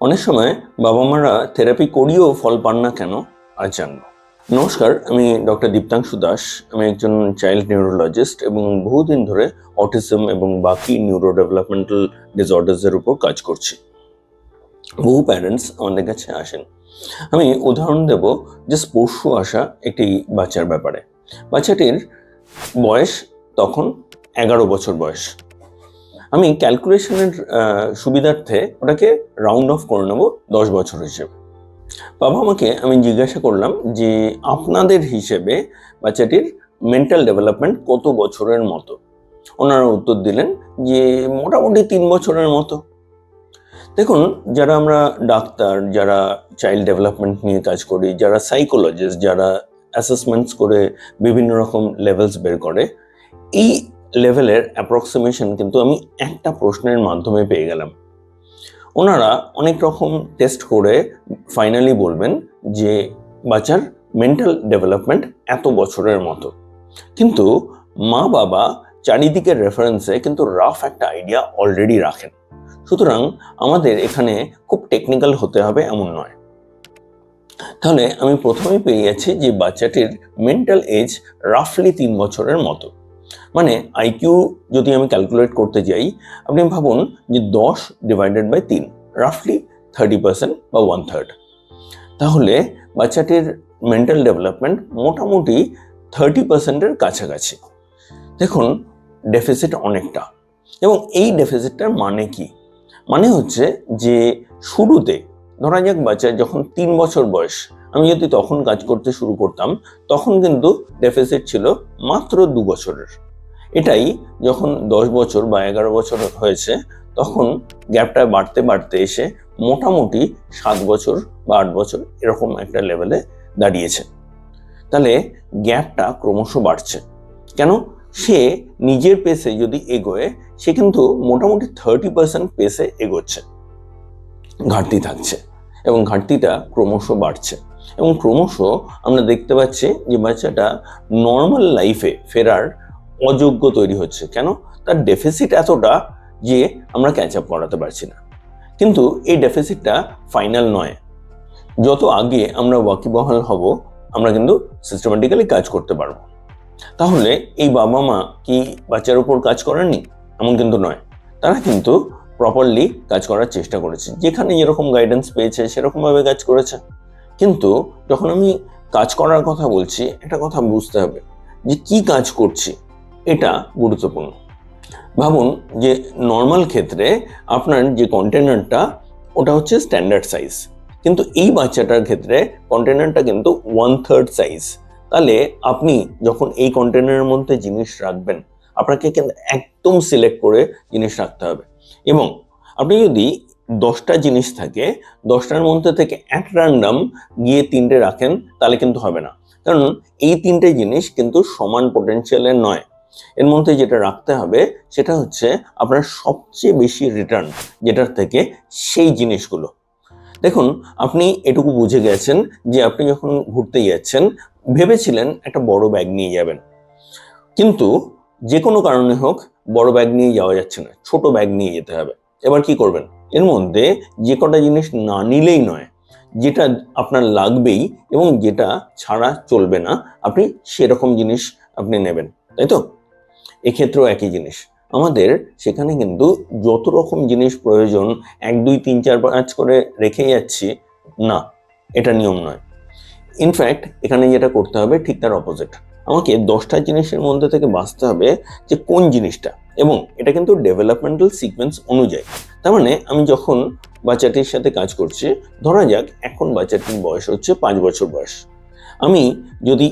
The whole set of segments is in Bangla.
অনেক সময় বাবা মারা থেরাপি করিয়েও ফল পান না কেন, আজ জানবো। নমস্কার, আমি ডক্টর দীপ্তাংশু দাস। আমি একজন চাইল্ড নিউরোলজিস্ট এবং বহুদিন ধরে অটিজম এবং বাকি নিউরো ডেভেলপমেন্টাল ডিসঅর্ডার্সের উপর কাজ করছি। বহু প্যারেন্টস আমাদের কাছে আসেন। আমি উদাহরণ দেব যে পরশু আসা একটি বাচ্চার ব্যাপারে। বাচ্চাটির বয়স তখন 11 বছর বয়স। আমি ক্যালকুলেশনের সুবিধার্থে ওটাকে রাউন্ড অফ করে নেব 10 বছর হিসেবে। বাবা আমাকে আমি জিজ্ঞাসা করলাম যে আপনাদের হিসেবে বাচ্চাটির মেন্টাল ডেভেলপমেন্ট কত বছরের মতো। ওনারা উত্তর দিলেন যে মোটামুটি 3 বছরের মতো। দেখুন, যারা আমরা ডাক্তার, যারা চাইল্ড ডেভেলপমেন্ট নিয়ে কাজ করি, যারা সাইকোলজিস্ট, যারা অ্যাসেসমেন্টস করে বিভিন্ন রকম লেভেলস বের করে, এই লেভেলের অ্যাপ্রক্সিমেশন কিন্তু আমি একটা প্রশ্নের মাধ্যমে পেয়ে গেলাম। ওনারা অনেক রকম টেস্ট করে ফাইনালি বলবেন যে বাচ্চার মেন্টাল ডেভেলপমেন্ট এত বছরের মতো। কিন্তু মা বাবা চারিদিকের রেফারেন্সে কিন্তু রাফ একটা আইডিয়া অলরেডি রাখেন। সুতরাং আমাদের এখানে খুব টেকনিক্যাল হতে হবে এমন নয়। তাহলে আমি প্রথমেই পেয়ে যাচ্ছি যে বাচ্চাটির মেন্টাল এজ রাফলি 3 বছরের মতো। মানে আইকিউ যদি আমি ক্যালকুলেট করতে যাই, আপনি ভাবুন যে 10 ডিভাইডেড বাই 3, রাফলি 30% বা 1/3। তাহলে বাচ্চাটির মেন্টাল ডেভেলপমেন্ট মোটামুটি 30%-এর কাছাকাছি। দেখুন, ডেফিসিট অনেকটা। এবং এই ডেফিসিটটার মানে কি? মানে হচ্ছে যে শুরুতে ধরা যাক বাচ্চার যখন 3 বছর বয়স, আমি যদি তখন কাজ করতে শুরু করতাম, তখন কিন্তু ডেফিসিট ছিল মাত্র 2 বছরের। এটাই যখন 10 বছর বা 11 বছর হয়েছে, তখন গ্যাপটা বাড়তে বাড়তে এসে মোটামুটি 7 বছর বা 8 বছর এরকম একটা লেভেলে দাঁড়িয়েছে। তাহলে গ্যাপটা ক্রমশ বাড়ছে। কেন? সে নিজের পেসে যদি এগোয়, সে কিন্তু মোটামুটি 30% পেসে এগোচ্ছে, ঘাটতি থাকছে এবং ঘাটতিটা ক্রমশ বাড়ছে। এবং ক্রমশ আমরা দেখতে পাচ্ছি যে বাচ্চাটা নর্মাল লাইফে ফেরার অযোগ্য তৈরি হচ্ছে। কেন? তার ডেফিসিট এতটা যে আমরা ক্যাচ আপ করাতে পারছি না। কিন্তু এই ডেফিসিটটা ফাইনাল নয়। যত আগে আমরা ওয়াকিবহাল হব, আমরা কিন্তু সিস্টেমেটিক্যালি কাজ করতে পারবো। তাহলে এই বাবা মা কি বাচ্চার উপর কাজ করেননি? এমন কিন্তু নয়। তারা কিন্তু প্রপারলি কাজ করার চেষ্টা করেছে, যেখানে যেরকম গাইডেন্স পেয়েছে সেরকমভাবে কাজ করেছে। কিন্তু যখন আমি কাজ করার কথা বলছি, একটা কথা বুঝতে হবে যে কি কাজ করছি, এটা গুরুত্বপূর্ণ। ভাবুন যে নর্মাল ক্ষেত্রে আপনার যে কন্টেনারটা, ওটা হচ্ছে স্ট্যান্ডার্ড সাইজ, কিন্তু এই বাচ্চাটার ক্ষেত্রে কন্টেনারটা কিন্তু 1/3 সাইজ। তাহলে আপনি যখন এই কন্টেনারের মধ্যে জিনিস রাখবেন, আপনাকে কিন্তু একদম সিলেক্ট করে জিনিস রাখতে হবে। এবং আপনি যদি 10টা জিনিস থাকে, 10টার মধ্যে থেকে অ্যাট র্যান্ডম গিয়ে 3টে রাখেন, তাহলে কিন্তু হবে না। কারণ এই 3টে জিনিস কিন্তু সমান পোটেনশিয়ালের নয়। এর মধ্যে যেটা রাখতে হবে সেটা হচ্ছে আপনার সবচেয়ে বেশি রিটার্ন যেটার থেকে, সেই জিনিসগুলো। দেখুন, আপনি এটুকু বুঝে গেছেন যে আপনি যখন ঘুরতে যাচ্ছেন, ভেবেছিলেন একটা বড় ব্যাগ নিয়ে যাবেন, কিন্তু যে কোনো কারণে হোক বড় ব্যাগ নিয়ে যাওয়া যাচ্ছে না, ছোট ব্যাগ নিয়ে যেতে হবে। এবার কি করবেন? এর মধ্যে যে কটা জিনিস না নিলেই নয়, যেটা আপনার লাগবেই এবং যেটা ছাড়া চলবে না, আপনি সেরকম জিনিস আপনি নেবেন, তাই তো? এক্ষেত্রেও একই জিনিস। আমাদের সেখানে কিন্তু যত রকম জিনিস প্রয়োজন 1 2 3 4 5 করে রেখে যাচ্ছি না, এটা নিয়ম নয়। ইনফ্যাক্ট এখানে যেটা করতে হবে ঠিক তার অপোজিট। আমাকে 10টা জিনিসের মধ্যে থেকে বাছতে হবে যে কোন জিনিসটা, এবং এটা কিন্তু ডেভেলপমেন্টাল সিকোয়েন্স অনুযায়ী। তার মানে আমি যখন বাচ্চাটির সাথে কাজ করছি, ধরা যাক এখন বাচ্চাটির বয়স হচ্ছে 5 বছর বয়স। আমি যদি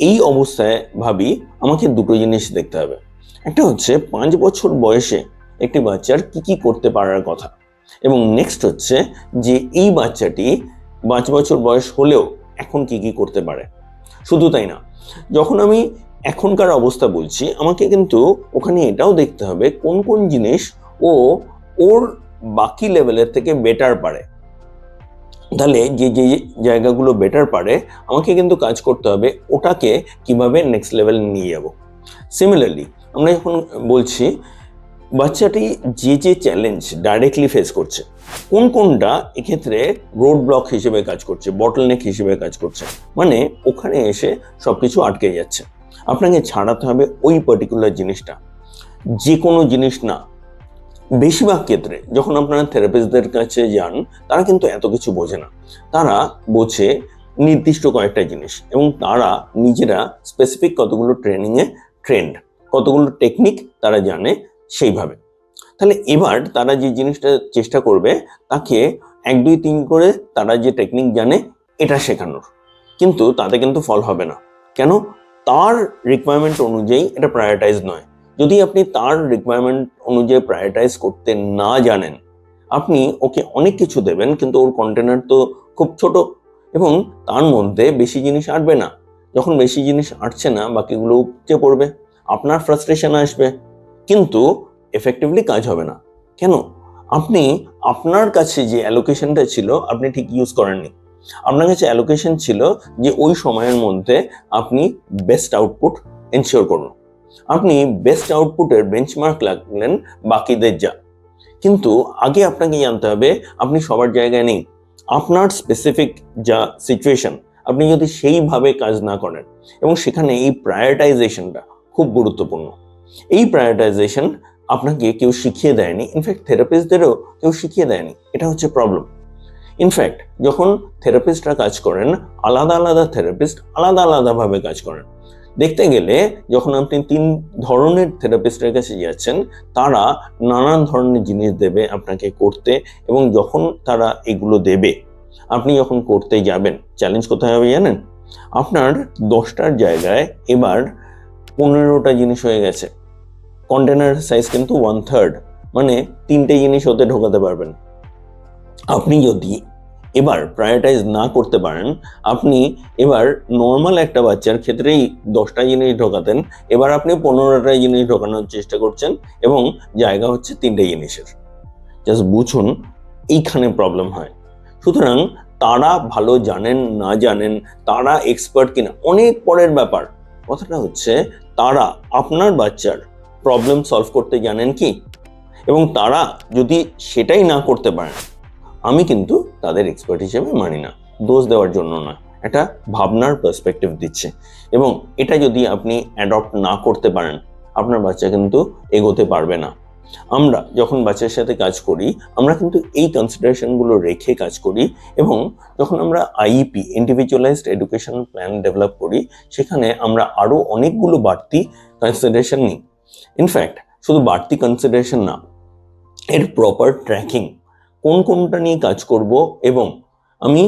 এই অবস্থায় ভাবি, আমাকে দুটো জিনিস দেখতে হবে। একটা হচ্ছে 5 বছর বয়সে একটি বাচ্চার কি কি করতে পারার কথা, এবং নেক্সট হচ্ছে যে এই বাচ্চাটি 5 বছর বয়স হলেও এখন কি কি করতে পারে। শুধু তাই না, যখন আমি এখনকার অবস্থা বলছি, আমাকে কিন্তু ওখানে এটাও দেখতে হবে কোন কোন জিনিস ও ওর বাকি লেভেলের থেকে বেটার পারে। তাহলে যে যে জায়গাগুলো বেটার পারে, আমাকে কিন্তু কাজ করতে হবে ওটাকে কিভাবে নেক্সট লেভেল নিয়ে যাব। সিমিলারলি আমরা যখন বলছি বাচ্চাটি যে যে চ্যালেঞ্জ ডাইরেক্টলি ফেস করছে, কোনটা এক্ষেত্রে রোড ব্লক হিসেবে কাজ করছে, বটলনেক হিসেবে কাজ করছে, মানে ওখানে এসে সবকিছু আটকে যাচ্ছে। আপনাকে ছাড়াতে হবে ওই পার্টিকুলার জিনিসটা, যে কোনো জিনিস না। বেশিরভাগ ক্ষেত্রে যখন আপনারা থেরাপিস্টদের কাছে যান, তারা কিন্তু এত কিছু বোঝে না। তারা বোঝে নির্দিষ্ট কয়েকটা জিনিস, এবং তারা নিজেরা স্পেসিফিক কতগুলো ট্রেনিংয়ে ট্রেন্ড, কতগুলো টেকনিক তারা জানে সেইভাবে। তাহলে এবার তারা যে জিনিসটা চেষ্টা করবে, তাকে 1 2 3 করে তারা যে টেকনিক জানে এটা শেখানোর, কিন্তু তাতে কিন্তু ফল হবে না। কেন? তার রিকোয়ারমেন্ট অনুযায়ী এটা প্রায়োরিটাইজ নয়। যদি আপনি তার রিকোয়ারমেন্ট অনুযায়ী প্রায়োরিটাইজ করতে না জানেন, আপনি ওকে অনেক কিছু দেবেন, কিন্তু ওর কন্টেনার তো খুব ছোট, এবং তার মধ্যে বেশি জিনিস আটবে না। যখন বেশি জিনিস আটছে না, বাকিগুলো উপচে পড়বে, আপনার ফ্রাস্ট্রেশন আসবে, কিন্তু এফেক্টিভলি কাজ হবে না। কেন? আপনি আপনার কাছে যে অ্যালোকেশনটা ছিল আপনি ঠিক ইউজ করেননি। আপনার কাছে অ্যালোকেশন ছিল যে ওই সময়ের মধ্যে আপনি বেস্ট আউটপুট এনশিওর করুন। আপনি বেস্ট আউটপুটের বেঞ্চমার্ক লাগলেন বাকিদের যা, কিন্তু আগে আপনাকে জানতে হবে আপনি সবার জায়গায় নেই। আপনার স্পেসিফিক যা সিচুয়েশন, আপনি যদি সেইভাবে কাজ না করেন, এবং সেখানে এই প্রায়োরিটাইজেশনটা খুব গুরুত্বপূর্ণ। এই প্রায়োরিটাইজেশন আপনাকে কেউ শিখিয়ে দেয়নি, ইনফ্যাক্ট থেরাপিস্টদেরও কেউ শিখিয়ে দেয়নি। এটা হচ্ছে প্রবলেম। ইনফ্যাক্ট যখন থেরাপিস্টরা কাজ করেন, আলাদা আলাদা থেরাপিস্ট আলাদা আলাদাভাবে কাজ করেন। দেখতে গেলে যখন আপনি 3 ধরনের থেরাপিস্টের কাছে যাচ্ছেন, তারা নানান ধরনের জিনিস দেবে আপনাকে করতে, এবং যখন তারা এগুলো দেবে, আপনি যখন করতে যাবেন, চ্যালেঞ্জ কোথায় হবে জানেন? আপনার 10টার জায়গায় এবার 15টা জিনিস হয়ে গেছে। কন্টেনার সাইজ কিন্তু 1/3, মানে 3টে জিনিস ওতে ঢোকাতে পারবেন। আপনি যদি এবার প্রায়োরিটাইজ না করতে পারেন, আপনি এবার নর্মাল একটা বাচ্চার ক্ষেত্রেই 10টা জিনিস ঢোকাতেন, এবার আপনি 15টা জিনিস ঢোকানোর চেষ্টা করছেন, এবং জায়গা হচ্ছে 3টে জিনিসের। জাস্ট বুঝুন এইখানে প্রবলেম হয়। সুতরাং তারা ভালো জানেন না জানেন, তারা এক্সপার্ট কিনা অনেক পরের ব্যাপার। কথাটা হচ্ছে তারা আপনার বাচ্চার প্রবলেম সলভ করতে জানেন কি, এবং তারা যদি সেটাই না করতে পারেন, আমি কিন্তু তাদের এক্সপার্ট হিসেবে মানি না। দোষ দেওয়ার জন্য না, একটা ভাবনার পার্সপেক্টিভ দিচ্ছে, এবং এটা যদি আপনি অ্যাডপ্ট না করতে পারেন, আপনার বাচ্চা কিন্তু এগোতে পারবে না। আমরা যখন বাচ্চার সাথে কাজ করি, আমরা কিন্তু এই কনসিডারেশনগুলো রেখে কাজ করি, এবং যখন আমরা IEP, individualised education plan develop করি, সেখানে আমরা আরও অনেকগুলো বাড়তি কনসিডারেশন নিই। ইনফ্যাক্ট শুধু বাড়তি কনসিডারেশন না, এর প্রপার ট্র্যাকিং, কোনটা নিয়ে কাজ করব, এবং আমি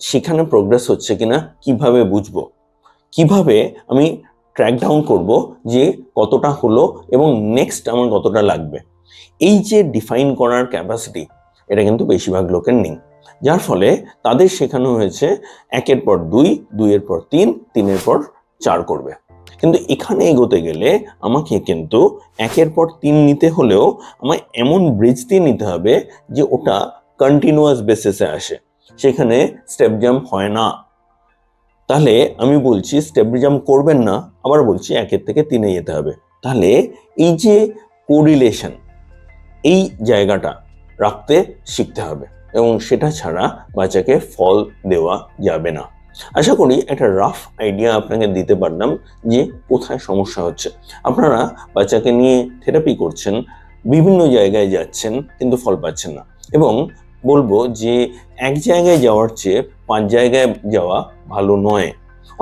সেখানে প্রোগ্রেস হচ্ছে কিনা কিভাবে বুঝবো, কিভাবে আমি ট্র্যাক ডাউন করব যে কতটা হলো এবং নেক্সট আমার কতটা লাগবে। এই যে ডিফাইন করার ক্যাপাসিটি, এটা কিন্তু বেশিরভাগ লোকের নেই, যার ফলে তাদের শেখানো হয়েছে 1-এর পর 2, 2-এর পর 3, 3-এর পর 4 করবে। কিন্তু এখানে এগোতে গেলে আমাকে কিন্তু 1-এর পর 3 নিতে হলেও আমায় এমন ব্রিজ দিয়ে নিতে হবে যে ওটা কন্টিনিউয়াস বেসিসে আসে, সেখানে স্টেপ জাম্প হয় না। তাহলে আমি বলছি স্টেপ জাম্প করবেন না, আবার বলছি 1-এর থেকে 3-এ যেতে হবে। তাহলে এই যে কোরিলেশন, এই জায়গাটা রাখতে শিখতে হবে, এবং সেটা ছাড়া বাচ্চাকে ফল দেওয়া যাবে না। আশা করি একটা রাফ আইডিয়া আপনাকে দিতে পারলাম যে কোথায় সমস্যা হচ্ছে। আপনারা বাচ্চাকে নিয়ে থেরাপি করছেন, বিভিন্ন জায়গায় যাচ্ছেন, কিন্তু ফল পাচ্ছেন না, এবং বলবো যে এক জায়গায় যাওয়ার চেয়ে 5 জায়গায় যাওয়া ভালো নয়।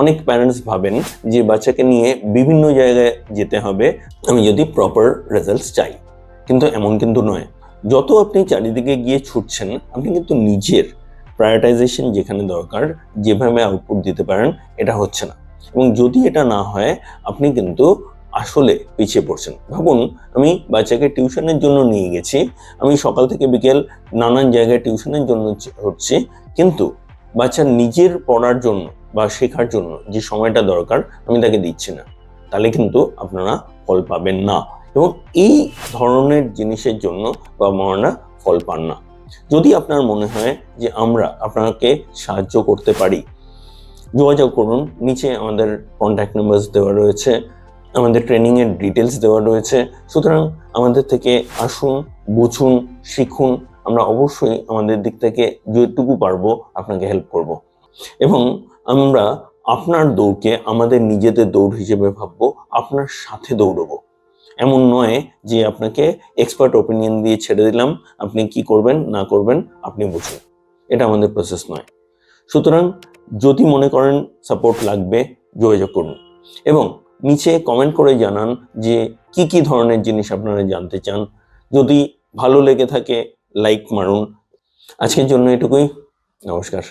অনেক প্যারেন্টস ভাবেন যে বাচ্চাকে নিয়ে বিভিন্ন জায়গায় যেতে হবে আমি যদি প্রপার রেজাল্টস চাই, কিন্তু এমন কিন্তু নয়। যত আপনি চারিদিকে গিয়ে ছুটছেন, আপনি কিন্তু নিজের প্রায়োরিটাইজেশন যেখানে দরকার, যেভাবে আউটপুট দিতে পারেন, এটা হচ্ছে না, এবং যদি এটা না হয় আপনি কিন্তু আসলে পিছিয়ে পড়ছেন। ভাবুন, আমি বাচ্চাকে টিউশনের জন্য নিয়ে গেছি, আমি সকাল থেকে বিকেল নানান জায়গায় টিউশনের জন্য হচ্ছি, কিন্তু বাচ্চার নিজের পড়ার জন্য বা শেখার জন্য যে সময়টা দরকার আমি তাকে দিচ্ছি না, তাহলে কিন্তু আপনারা ফল পাবেন না, এবং এই ধরনের জিনিসের জন্য বাবা মারা ফল পান না। যদি আপনার মনে হয় যে আমরা আপনাকে সাহায্য করতে পারি, যোগাযোগ করুন, নিচে আমাদের কন্ট্যাক্ট নাম্বার দেওয়া রয়েছে, আমাদের ট্রেনিংয়ের ডিটেলস দেওয়া রয়েছে। সুতরাং আমাদের থেকে আসুন, বুঝুন, শিখুন। আমরা অবশ্যই আমাদের দিক থেকে যেটুকু পারবো আপনাকে হেল্প করব। এবং আমরা আপনার দৌড়কে আমাদের নিজেদের দৌড় হিসেবে ভাববো, আপনার সাথে দৌড়বো। এমন নয় যে আপনাকে এক্সপার্ট ওপিনিয়ন দিয়ে ছেড়ে দিলাম, আপনি কি করবেন না করবেন আপনি বুঝুন। এটা আমাদের প্রসেস নয়। সুতরাং যদি মনে করেন সাপোর্ট লাগবে, যোগাযোগ করুন এবং নিচে কমেন্ট করে জানান যে কি কি ধরনের জিনিস আপনারা জানতে চান। যদি ভালো লেগে থাকে লাইক মারুন। আজকের জন্য এটুকুই। নমস্কার।